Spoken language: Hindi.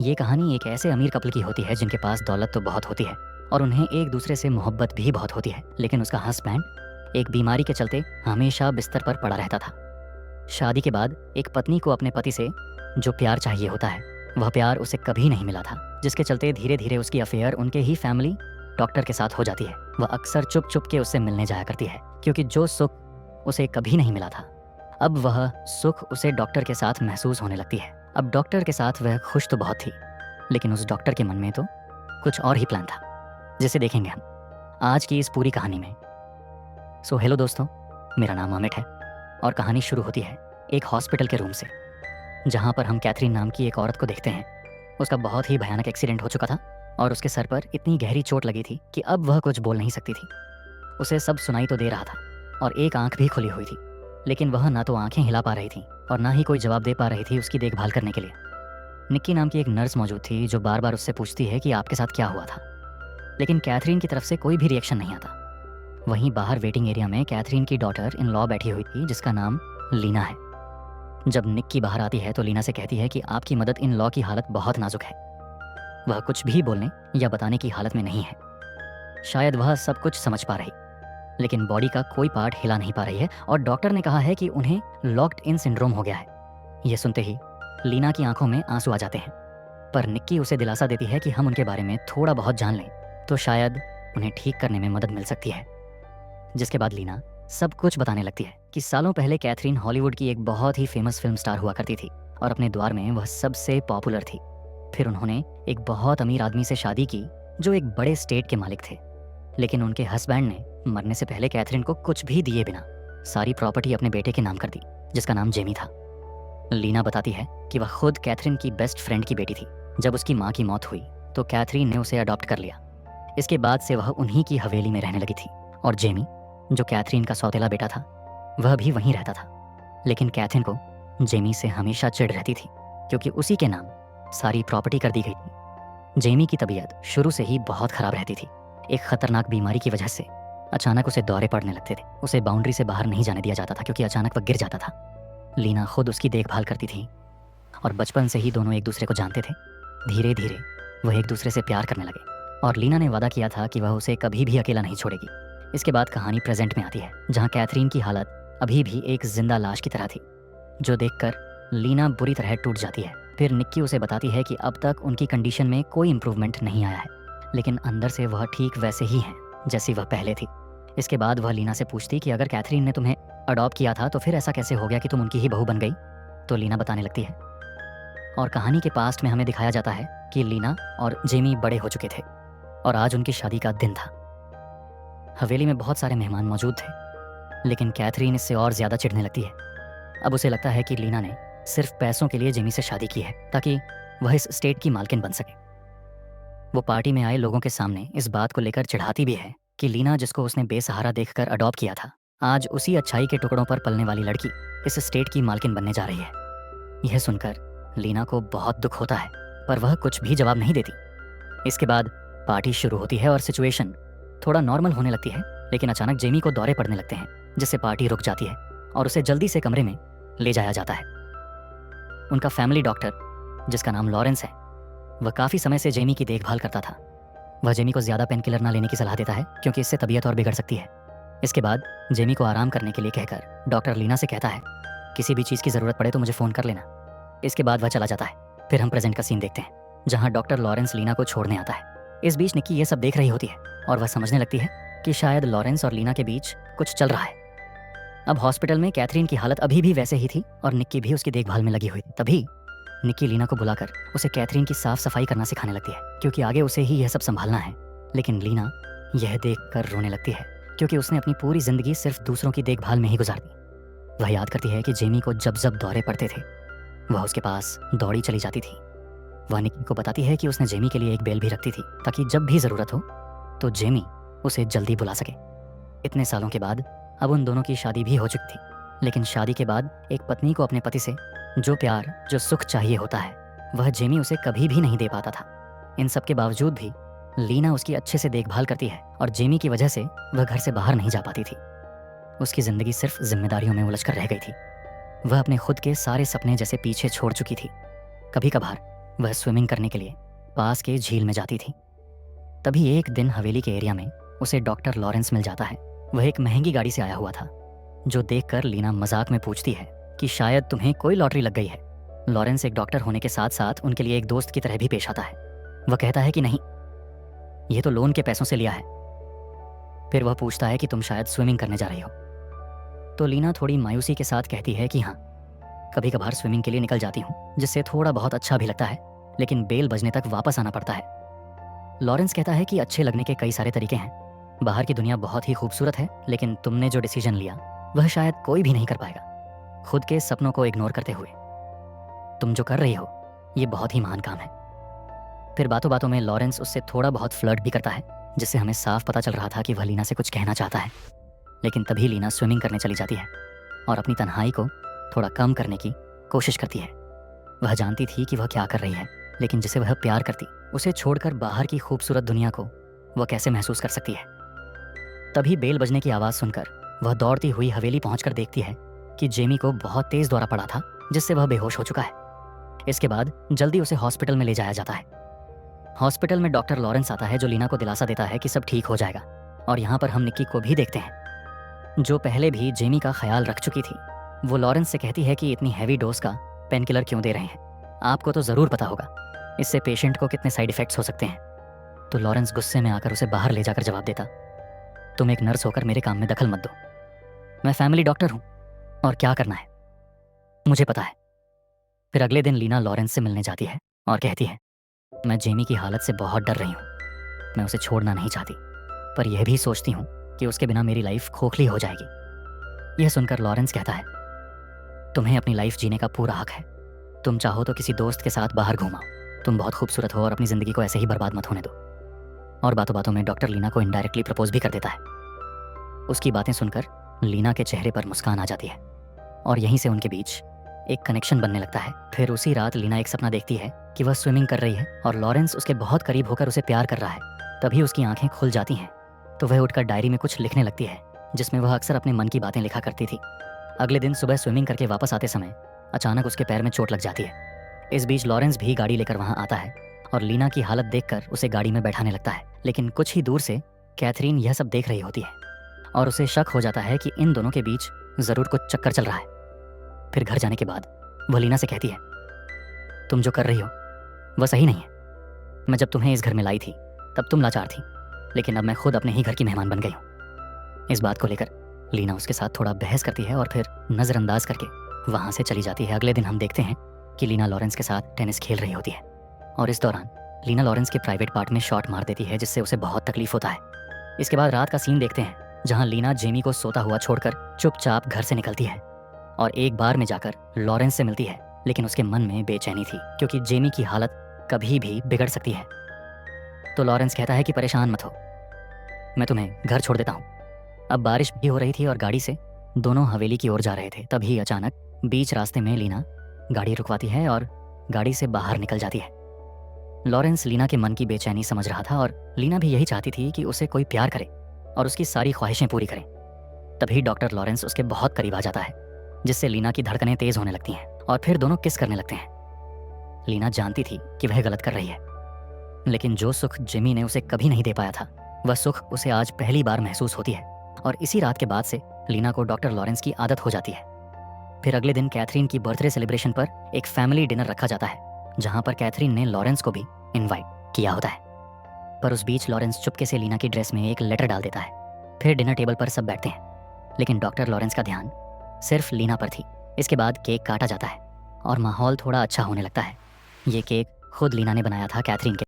ये कहानी एक ऐसे अमीर कपल की होती है जिनके पास दौलत तो बहुत होती है और उन्हें एक दूसरे से मोहब्बत भी बहुत होती है, लेकिन उसका हस्बैंड एक बीमारी के चलते हमेशा बिस्तर पर पड़ा रहता था। शादी के बाद एक पत्नी को अपने पति से जो प्यार चाहिए होता है वह प्यार उसे कभी नहीं मिला था, जिसके चलते धीरे धीरे उसकी अफेयर उनके ही फैमिली डॉक्टर के साथ हो जाती है। वह अक्सर चुप चुप के उससे मिलने जाया करती है, क्योंकि जो सुख उसे कभी नहीं मिला था अब वह सुख उसे डॉक्टर के साथ महसूस होने लगती है। अब डॉक्टर के साथ वह खुश तो बहुत थी, लेकिन उस डॉक्टर के मन में तो कुछ और ही प्लान था, जिसे देखेंगे हम आज की इस पूरी कहानी में। सो हेलो दोस्तों, मेरा नाम अमित है और कहानी शुरू होती है एक हॉस्पिटल के रूम से, जहाँ पर हम कैथरीन नाम की एक औरत को देखते हैं। उसका बहुत ही भयानक एक्सीडेंट हो चुका था और उसके सर पर इतनी गहरी चोट लगी थी कि अब वह कुछ बोल नहीं सकती थी। उसे सब सुनाई तो दे रहा था और एक आंख भी खुली हुई थी, लेकिन वह ना तो आंखें हिला पा रही थी और ना ही कोई जवाब दे पा रही थी उसकी देखभाल करने के लिए। निक्की नाम की एक नर्स मौजूद थी जो बार बार उससे पूछती है कि आपके साथ क्या हुआ था, लेकिन कैथरीन की तरफ से कोई भी रिएक्शन नहीं आता। वहीं बाहर वेटिंग एरिया में कैथरीन की डॉटर इन लॉ बैठी हुई थी, जिसका नाम लीना है। जब निक्की बाहर आती है तो लीना से कहती है कि आपकी मदद इन लॉ की हालत बहुत नाजुक है। वह कुछ भी बोलने या बताने की हालत में नहीं है। शायद वह सब कुछ समझ पा रही, लेकिन बॉडी का कोई पार्ट हिला नहीं पा रही है और डॉक्टर ने कहा है कि उन्हें लॉक्ड इन सिंड्रोम हो गया है। यह सुनते ही लीना की आंखों में आंसू आ जाते हैं, पर निक्की उसे दिलासा देती है कि हम उनके बारे में थोड़ा बहुत जान लें तो शायद उन्हें ठीक करने में मदद मिल सकती है। जिसके बाद लीना सब कुछ बताने लगती है कि सालों पहले कैथरीन हॉलीवुड की एक बहुत ही फेमस फिल्म स्टार हुआ करती थी और अपने द्वार में वह सबसे पॉपुलर थी। फिर उन्होंने एक बहुत अमीर आदमी से शादी की जो एक बड़े स्टेट के मालिक थे, लेकिन उनके हस्बैंड ने मरने से पहले कैथरीन को कुछ भी दिए बिना सारी प्रॉपर्टी अपने बेटे के नाम कर दी, जिसका नाम जेमी था। लीना बताती है कि वह खुद कैथरीन की बेस्ट फ्रेंड की बेटी थी। जब उसकी माँ की मौत हुई तो कैथरीन ने उसे अडॉप्ट कर लिया। इसके बाद से वह उन्हीं की हवेली में रहने लगी थी और जेमी, जो कैथरीन का सौतेला बेटा था, वह भी वहीं रहता था। लेकिन कैथरीन को जेमी से हमेशा चिढ़ रहती थी, क्योंकि उसी के नाम सारी प्रॉपर्टी कर दी गई थी। जेमी की तबीयत शुरू से ही बहुत खराब रहती थी। एक खतरनाक बीमारी की वजह से अचानक उसे दौरे पड़ने लगते थे। उसे बाउंड्री से बाहर नहीं जाने दिया जाता था, क्योंकि अचानक वह गिर जाता था। लीना खुद उसकी देखभाल करती थी और बचपन से ही दोनों एक दूसरे को जानते थे। धीरे धीरे वह एक दूसरे से प्यार करने लगे और लीना ने वादा किया था कि वह उसे कभी भी अकेला नहीं छोड़ेगी। इसके बाद कहानी प्रेजेंट में आती है, जहाँ कैथरीन की हालत अभी भी एक जिंदा लाश की तरह थी, जो देखकर लीना बुरी तरह टूट जाती है। फिर निक्की उसे बताती है कि अब तक उनकी कंडीशन में कोई इम्प्रूवमेंट नहीं आया है, लेकिन अंदर से वह ठीक वैसे ही हैं जैसी वह पहले थी। इसके बाद वह लीना से पूछती कि अगर कैथरीन ने तुम्हें अडॉप्ट किया था तो फिर ऐसा कैसे हो गया कि तुम उनकी ही बहू बन गई। तो लीना बताने लगती है और कहानी के पास्ट में हमें दिखाया जाता है कि लीना और जेमी बड़े हो चुके थे और आज उनकी शादी का दिन था। हवेली में बहुत सारे मेहमान मौजूद थे, लेकिन कैथरीन इससे और ज़्यादा चिढ़ने लगती है। अब उसे लगता है कि लीना ने सिर्फ पैसों के लिए जेमी से शादी की है ताकि वह इस स्टेट की मालकिन बन सके। वो पार्टी में आए लोगों के सामने इस बात को लेकर चिढ़ाती भी है कि लीना, जिसको उसने बेसहारा देखकर अडॉप्ट किया था, आज उसी अच्छाई के टुकड़ों पर पलने वाली लड़की इस स्टेट की मालकिन बनने जा रही है। यह सुनकर लीना को बहुत दुख होता है, पर वह कुछ भी जवाब नहीं देती। इसके बाद पार्टी शुरू होती है और सिचुएशन थोड़ा नॉर्मल होने लगती है, लेकिन अचानक जेमी को दौरे पड़ने लगते हैं, जिससे पार्टी रुक जाती है और उसे जल्दी से कमरे में ले जाया जाता है। उनका फैमिली डॉक्टर, जिसका नाम लॉरेंस है, वह काफ़ी समय से जेमी की देखभाल करता था। वह जेमी को ज़्यादा पेन किलर ना लेने की सलाह देता है, क्योंकि इससे तबीयत और बिगड़ सकती है। इसके बाद जेमी को आराम करने के लिए कहकर डॉक्टर लीना से कहता है, किसी भी चीज़ की ज़रूरत पड़े तो मुझे फ़ोन कर लेना। इसके बाद वह चला जाता है। फिर हम प्रेजेंट का सीन देखते हैं, जहाँ डॉक्टर लॉरेंस लीना को छोड़ने आता है। इस बीच निक्की ये सब देख रही होती है और वह समझने लगती है कि शायद लॉरेंस और लीना के बीच कुछ चल रहा है। अब हॉस्पिटल में कैथरीन की हालत अभी भी वैसे ही थी और निक्की भी उसकी देखभाल में लगी हुई थी। तभी निक्की लीना को बुलाकर उसे कैथरीन की साफ सफाई करना सिखाने लगती है, क्योंकि आगे उसे ही यह सब संभालना है। लेकिन लीना यह देखकर रोने लगती है, क्योंकि उसने अपनी पूरी जिंदगी सिर्फ दूसरों की देखभाल में ही गुजार दी। वह याद करती है कि जेमी को जब जब दौरे पड़ते थे वह उसके पास दौड़ी चली जाती थी। वह निक्की को बताती है कि उसने जेमी के लिए एक बेल भी रखती थी, ताकि जब भी ज़रूरत हो तो जेमी उसे जल्दी बुला सके। इतने सालों के बाद अब उन दोनों की शादी भी हो चुकी थी, लेकिन शादी के बाद एक पत्नी को अपने पति से जो प्यार, जो सुख चाहिए होता है, वह जेमी उसे कभी भी नहीं दे पाता था। इन सब के बावजूद भी लीना उसकी अच्छे से देखभाल करती है और जेमी की वजह से वह घर से बाहर नहीं जा पाती थी। उसकी ज़िंदगी सिर्फ जिम्मेदारियों में उलझ कर रह गई थी। वह अपने खुद के सारे सपने जैसे पीछे छोड़ चुकी थी। कभी कभार वह स्विमिंग करने के लिए पास के झील में जाती थी। तभी एक दिन हवेली के एरिया में उसे डॉक्टर लॉरेंस मिल जाता है। वह एक महंगी गाड़ी से आया हुआ था, जो देखकर लीना मजाक में पूछती है कि शायद तुम्हें कोई लॉटरी लग गई है। लॉरेंस एक डॉक्टर होने के साथ साथ उनके लिए एक दोस्त की तरह भी पेश आता है। वह कहता है कि नहीं, ये तो लोन के पैसों से लिया है। फिर वह पूछता है कि तुम शायद स्विमिंग करने जा रही हो। तो लीना थोड़ी मायूसी के साथ कहती है कि हाँ, कभी कभार स्विमिंग के लिए निकल जाती हूँ, जिससे थोड़ा बहुत अच्छा भी लगता है, लेकिन बेल बजने तक वापस आना पड़ता है। लॉरेंस कहता है कि अच्छे लगने के कई सारे तरीके हैं। बाहर की दुनिया बहुत ही खूबसूरत है, लेकिन तुमने जो डिसीजन लिया वह शायद कोई भी नहीं कर पाएगा। खुद के सपनों को इग्नोर करते हुए तुम जो कर रही हो, ये बहुत ही महान काम है। फिर बातों बातों में लॉरेंस उससे थोड़ा बहुत फ्लर्ट भी करता है, जिससे हमें साफ पता चल रहा था कि वह लीना से कुछ कहना चाहता है। लेकिन तभी लीना स्विमिंग करने चली जाती है और अपनी तन्हाई को थोड़ा कम करने की कोशिश करती है। वह जानती थी कि वह क्या कर रही है, लेकिन जिसे वह प्यार करती, उसे छोड़कर बाहर की खूबसूरत दुनिया को वह कैसे महसूस कर सकती है। तभी बेल बजने की आवाज़ सुनकर वह दौड़ती हुई हवेली पहुंचकर देखती है कि जेमी को बहुत तेज दौरा पड़ा था, जिससे वह बेहोश हो चुका है। इसके बाद जल्दी उसे हॉस्पिटल में ले जाया जाता है। हॉस्पिटल में डॉक्टर लॉरेंस आता है, जो लीना को दिलासा देता है कि सब ठीक हो जाएगा। और यहाँ पर हम निक्की को भी देखते हैं, जो पहले भी जेमी का ख्याल रख चुकी थी। वो लॉरेंस से कहती है कि इतनी हैवी डोज का पेन किलर क्यों दे रहे हैं, आपको तो ज़रूर पता होगा इससे पेशेंट को कितने साइड इफ़ेक्ट्स हो सकते हैं। तो लॉरेंस गुस्से में आकर उसे बाहर ले जाकर जवाब देता, तुम एक नर्स होकर मेरे काम में दखल मत दो। मैं फैमिली डॉक्टर हूँ और क्या करना है मुझे पता है। फिर अगले दिन लीना लॉरेंस से मिलने जाती है और कहती है, मैं जेमी की हालत से बहुत डर रही हूँ। मैं उसे छोड़ना नहीं चाहती, पर यह भी सोचती हूँ कि उसके बिना मेरी लाइफ खोखली हो जाएगी। यह सुनकर लॉरेंस कहता है, तुम्हें अपनी लाइफ जीने का पूरा हक है। तुम चाहो तो किसी दोस्त के साथ बाहर घूमाओ। तुम बहुत खूबसूरत हो और अपनी ज़िंदगी को ऐसे ही बर्बाद मत होने दो। और बातों बातों में डॉक्टर लीना को इनडायरेक्टली प्रपोज भी कर देता है। उसकी बातें सुनकर लीना के चेहरे पर मुस्कान आ जाती है और यहीं से उनके बीच एक कनेक्शन बनने लगता है। फिर उसी रात लीना एक सपना देखती है कि वह स्विमिंग कर रही है और लॉरेंस उसके बहुत करीब होकर उसे प्यार कर रहा है। तभी उसकी आंखें खुल जाती हैं, तो वह उठकर डायरी में कुछ लिखने लगती है, जिसमें वह अक्सर अपने मन की बातें लिखा करती थी। अगले दिन सुबह स्विमिंग करके वापस आते समय अचानक उसके पैर में चोट लग जाती है। इस बीच लॉरेंस भी गाड़ी लेकर वहां आता है और लीना की हालत देखकर उसे गाड़ी में बैठाने लगता है। लेकिन कुछ ही दूर से कैथरीन यह सब देख रही होती है और उसे शक हो जाता है कि इन दोनों के बीच ज़रूर कुछ चक्कर चल रहा है। फिर घर जाने के बाद वह लीना से कहती है, तुम जो कर रही हो वह सही नहीं है। मैं जब तुम्हें इस घर में लाई थी तब तुम लाचार थी, लेकिन अब मैं खुद अपने ही घर की मेहमान बन गई हूँ। इस बात को लेकर लीना उसके साथ थोड़ा बहस करती है और फिर नज़रअंदाज करके वहाँ से चली जाती है। अगले दिन हम देखते हैं कि लीना लॉरेंस के साथ टेनिस खेल रही होती है और इस दौरान लीना लॉरेंस के प्राइवेट पार्ट में शॉट मार देती है, जिससे उसे बहुत तकलीफ होता है। इसके बाद रात का सीन देखते हैं, जहाँ लीना जेमी को सोता हुआ छोड़कर चुपचाप घर से निकलती है और एक बार में जाकर लॉरेंस से मिलती है। लेकिन उसके मन में बेचैनी थी, क्योंकि जेमी की हालत कभी भी बिगड़ सकती है। तो लॉरेंस कहता है कि परेशान मत हो, मैं तुम्हें घर छोड़ देता हूँ। अब बारिश भी हो रही थी और गाड़ी से दोनों हवेली की ओर जा रहे थे। तभी अचानक बीच रास्ते में लीना गाड़ी रुकवाती है और गाड़ी से बाहर निकल जाती है। लॉरेंस लीना के मन की बेचैनी समझ रहा था और लीना भी यही चाहती थी कि उसे कोई प्यार करे और उसकी सारी ख्वाहिशें पूरी करे। तभी डॉक्टर लॉरेंस उसके बहुत करीब आ जाता है, जिससे लीना की धड़कनें तेज होने लगती हैं और फिर दोनों किस करने लगते हैं। लीना जानती थी कि वह गलत कर रही है, लेकिन जो सुख जिमी ने उसे कभी नहीं दे पाया था, वह सुख उसे आज पहली बार महसूस होती है। और इसी रात के बाद से लीना को डॉक्टर लॉरेंस की आदत हो जाती है। फिर अगले दिन कैथरीन की बर्थडे सेलिब्रेशन पर एक फैमिली डिनर रखा जाता है, जहां पर कैथरीन ने लॉरेंस को भी इनवाइट किया होता है। पर उस बीच लॉरेंस चुपके से लीना की ड्रेस में एक लेटर डाल देता है। फिर डिनर टेबल पर सब बैठते हैं, लेकिन डॉक्टर लॉरेंस का ध्यान सिर्फ लीना पर थी। इसके बाद केक काटा जाता है और माहौल थोड़ा अच्छा होने लगता है। ये केक खुद लीना ने बनाया था कैथरीन के